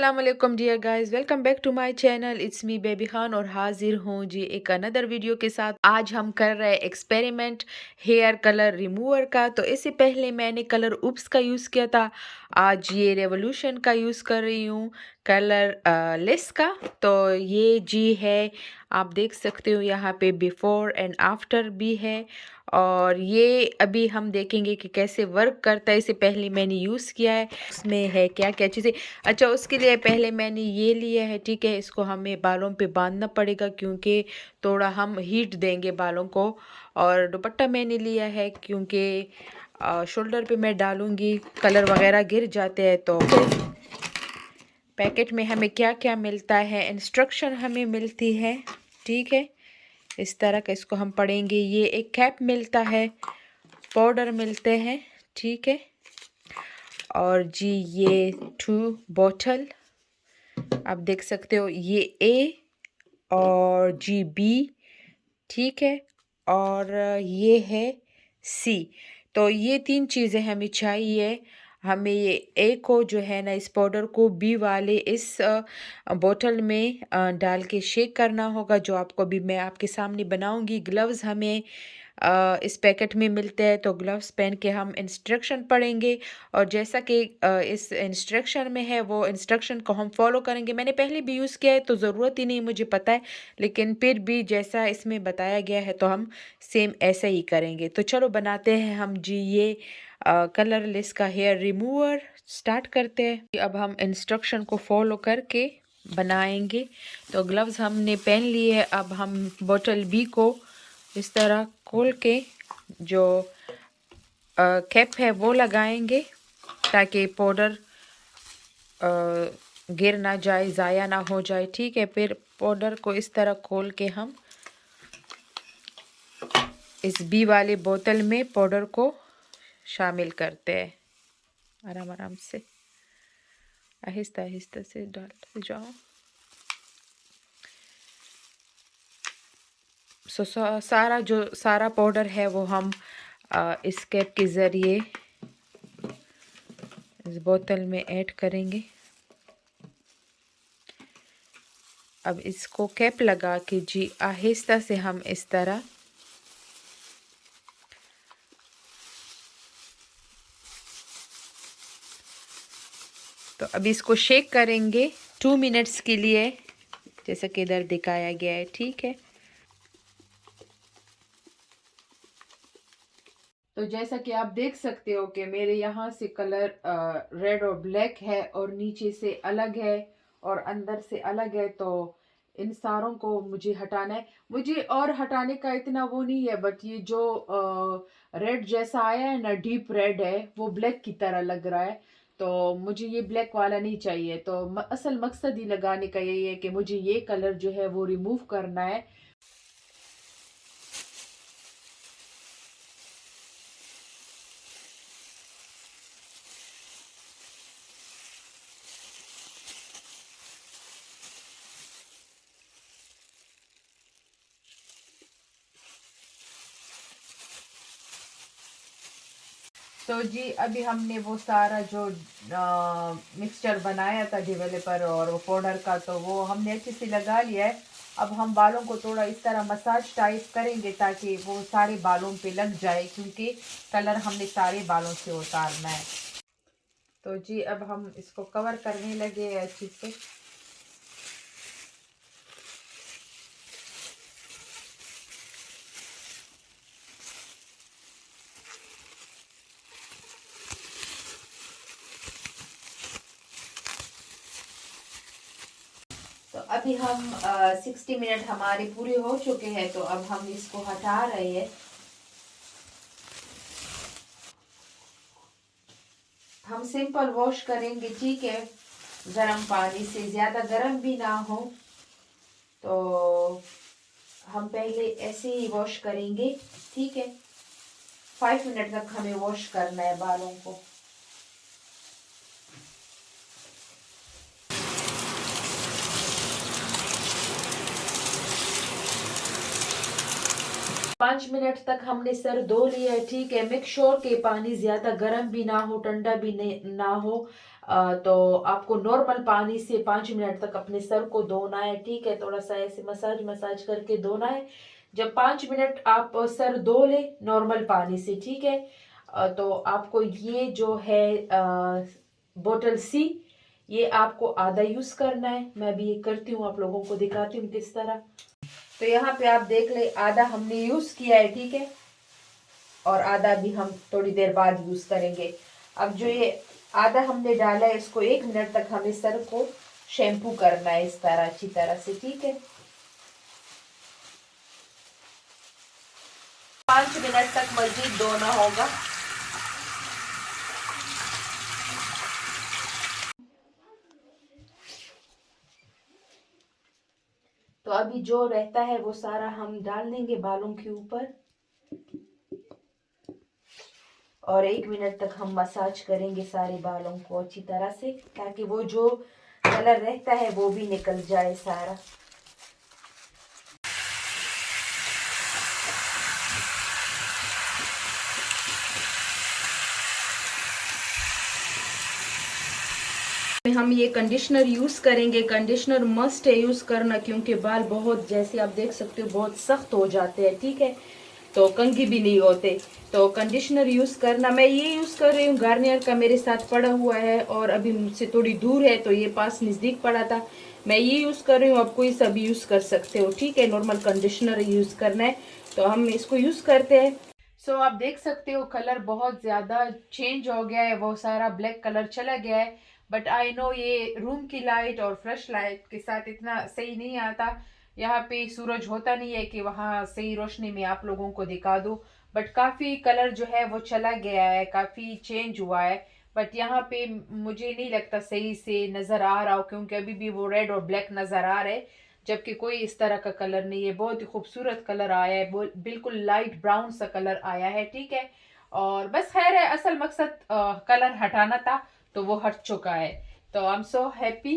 अस्सलाम dear guys, welcome back to my channel. It's me baby Khan और हाजिर हूँ जी एक अनदर वीडियो के साथ। आज हम कर रहे हैं एक्सपेरिमेंट हेयर कलर रिमूवर का। तो इससे पहले मैंने कलर उप्स का यूज़ किया था, आज ये रेवोल्यूशन का यूज़ कर रही हूँ, कलर लेस का। तो ये जी है, आप देख सकते हो यहाँ पे बिफोर एंड आफ्टर भी है, और ये अभी हम देखेंगे कि कैसे वर्क करता है। इससे पहले मैंने यूज़ किया है, उसमें है क्या क्या चीज़ें। अच्छा, उसके लिए पहले मैंने ये लिया है, ठीक है। इसको हमें बालों पे बांधना पड़ेगा क्योंकि थोड़ा हम हीट देंगे बालों को। और दुपट्टा मैंने लिया है क्योंकि शोल्डर पे मैं डालूंगी, कलर वगैरह गिर जाते हैं। तो पैकेट में हमें क्या क्या मिलता है, इंस्ट्रक्शन हमें मिलती है, ठीक है। इस तरह का इसको हम पढ़ेंगे। ये एक कैप मिलता है, पाउडर मिलते हैं, ठीक है। और जी ये 2 बॉटल आप देख सकते हो, ये ए और जी बी, ठीक है। और ये है सी। तो ये 3 चीज़ें हमें चाहिए। हमें ये ए को जो है ना, इस पाउडर को बी वाले इस बोतल में डाल के शेक करना होगा, जो आपको भी मैं आपके सामने बनाऊंगी। ग्लव्स हमें इस पैकेट में मिलते हैं, तो ग्लव्स पहन के हम इंस्ट्रक्शन पढ़ेंगे। और जैसा कि इस इंस्ट्रक्शन में है, वो इंस्ट्रक्शन को हम फॉलो करेंगे। मैंने पहले भी यूज़ किया है तो ज़रूरत ही नहीं, मुझे पता है, लेकिन फिर भी जैसा इसमें बताया गया है तो हम सेम ऐसा ही करेंगे। तो चलो बनाते हैं हम जी ये कलरलेस का हेयर रिमूवर। स्टार्ट करते हैं। अब हम इंस्ट्रक्शन को फॉलो करके बनाएंगे। तो ग्लव्स हमने पहन लिए है। अब हम बोतल बी को इस तरह खोल के जो कैप है वो लगाएंगे, ताकि पाउडर गिर ना जाए, ज़ाया ना हो जाए, ठीक है। फिर पाउडर को इस तरह खोल के हम इस बी वाले बोतल में पाउडर को शामिल करते हैं। आराम आराम से, आहिस्ता आहिस्ता से डालते जाओ। सारा पाउडर है वो हम इस कैप के ज़रिए इस बोतल में ऐड करेंगे। अब इसको कैप लगा के जी आहिस्ता से हम इस तरह तो अब इसको शेक करेंगे 2 मिनट्स के लिए, जैसा कि इधर दिखाया गया है, ठीक है। तो जैसा कि आप देख सकते हो कि मेरे यहाँ से कलर रेड और ब्लैक है, और नीचे से अलग है और अंदर से अलग है। तो इन सारों को मुझे हटाना है। मुझे और हटाने का इतना वो नहीं है, बट ये जो रेड जैसा आया है ना, डीप रेड है, वो ब्लैक की तरह लग रहा है। तो मुझे ये ब्लैक वाला नहीं चाहिए। तो असल मकसद ही लगाने का यही है कि मुझे ये कलर जो है वो रिमूव करना है। तो जी अभी हमने वो सारा जो मिक्सचर बनाया था डेवलपर और वो पाउडर का, तो वो हमने अच्छे से लगा लिया है। अब हम बालों को थोड़ा इस तरह मसाज टाइप करेंगे ताकि वो सारे बालों पे लग जाए, क्योंकि कलर हमने सारे बालों से उतारना है। तो जी अब हम इसको कवर करने लगे अच्छे से। तो अभी हम 60 मिनट हमारे पूरे हो चुके हैं, तो अब हम इसको हटा रहे हैं। हम सिंपल वॉश करेंगे, ठीक है, गर्म पानी से, ज़्यादा गर्म भी ना हो। तो हम पहले ऐसे ही वॉश करेंगे, ठीक है। 5 मिनट तक हमें वॉश करना है बालों को। 5 मिनट तक हमने सर धो लिया है, ठीक है। मेक श्योर के पानी ज़्यादा गर्म भी ना हो, ठंडा भी नहीं ना हो। तो आपको नॉर्मल पानी से 5 मिनट तक अपने सर को धोना है, ठीक है। थोड़ा सा ऐसे मसाज मसाज करके धोना है। जब 5 मिनट आप सर धो ले नॉर्मल पानी से, ठीक है, तो आपको ये जो है बोतल सी, ये आपको आधा यूज़ करना है। मैं भी ये करती हूँ, आप लोगों को दिखाती हूँ किस तरह। तो यहाँ पे आप देख ले, आधा हमने यूज़ किया है, ठीक है, और आधा भी हम थोड़ी देर बाद यूज़ करेंगे। अब जो ये आधा हमने डाला है, इसको 1 मिनट तक हमें सर को शैम्पू करना है इस तरह, अच्छी तरह से, ठीक है। 5 मिनट तक मजीद धोना होगा। तो अभी जो रहता है वो सारा हम डाल देंगे बालों के ऊपर, और 1 मिनट तक हम मसाज करेंगे सारे बालों को अच्छी तरह से, ताकि वो जो कलर रहता है वो भी निकल जाए सारा। हम ये कंडीशनर यूज़ करेंगे। कंडीशनर मस्ट है यूज़ करना, क्योंकि बाल बहुत, जैसे आप देख सकते हो, बहुत सख्त हो जाते हैं, ठीक है, तो कंघी भी नहीं होते। तो कंडीशनर यूज़ करना। मैं ये यूज़ कर रही हूँ, गार्नियर का मेरे साथ पड़ा हुआ है और अभी मुझसे थोड़ी दूर है, तो ये पास नज़दीक पड़ा था, मैं ये यूज़ कर रही हूँ। आप कोई सा भी यूज़ कर सकते हो, ठीक है। नॉर्मल कंडीशनर यूज़ करना है, तो हम इसको यूज़ करते हैं। सो आप देख सकते हो कलर बहुत ज़्यादा चेंज हो गया है, वो सारा ब्लैक कलर चला गया है। बट आई नो ये रूम की लाइट और फ्लैश लाइट के साथ इतना सही नहीं आता। यहाँ पे सूरज होता नहीं है कि वहाँ सही रोशनी में आप लोगों को दिखा दूँ। बट काफ़ी कलर जो है वो चला गया है, काफ़ी चेंज हुआ है। बट यहाँ पे मुझे नहीं लगता सही से नज़र आ रहा हो, क्योंकि अभी भी वो रेड और ब्लैक नज़र आ रहे, जबकि कोई इस तरह का कलर नहीं है। बहुत ही खूबसूरत कलर आया है, बिल्कुल लाइट ब्राउन सा कलर आया है, ठीक है। और बस खैर है, असल मकसद कलर हटाना था, तो वो हट चुका है। तो आई एम सो हैप्पी।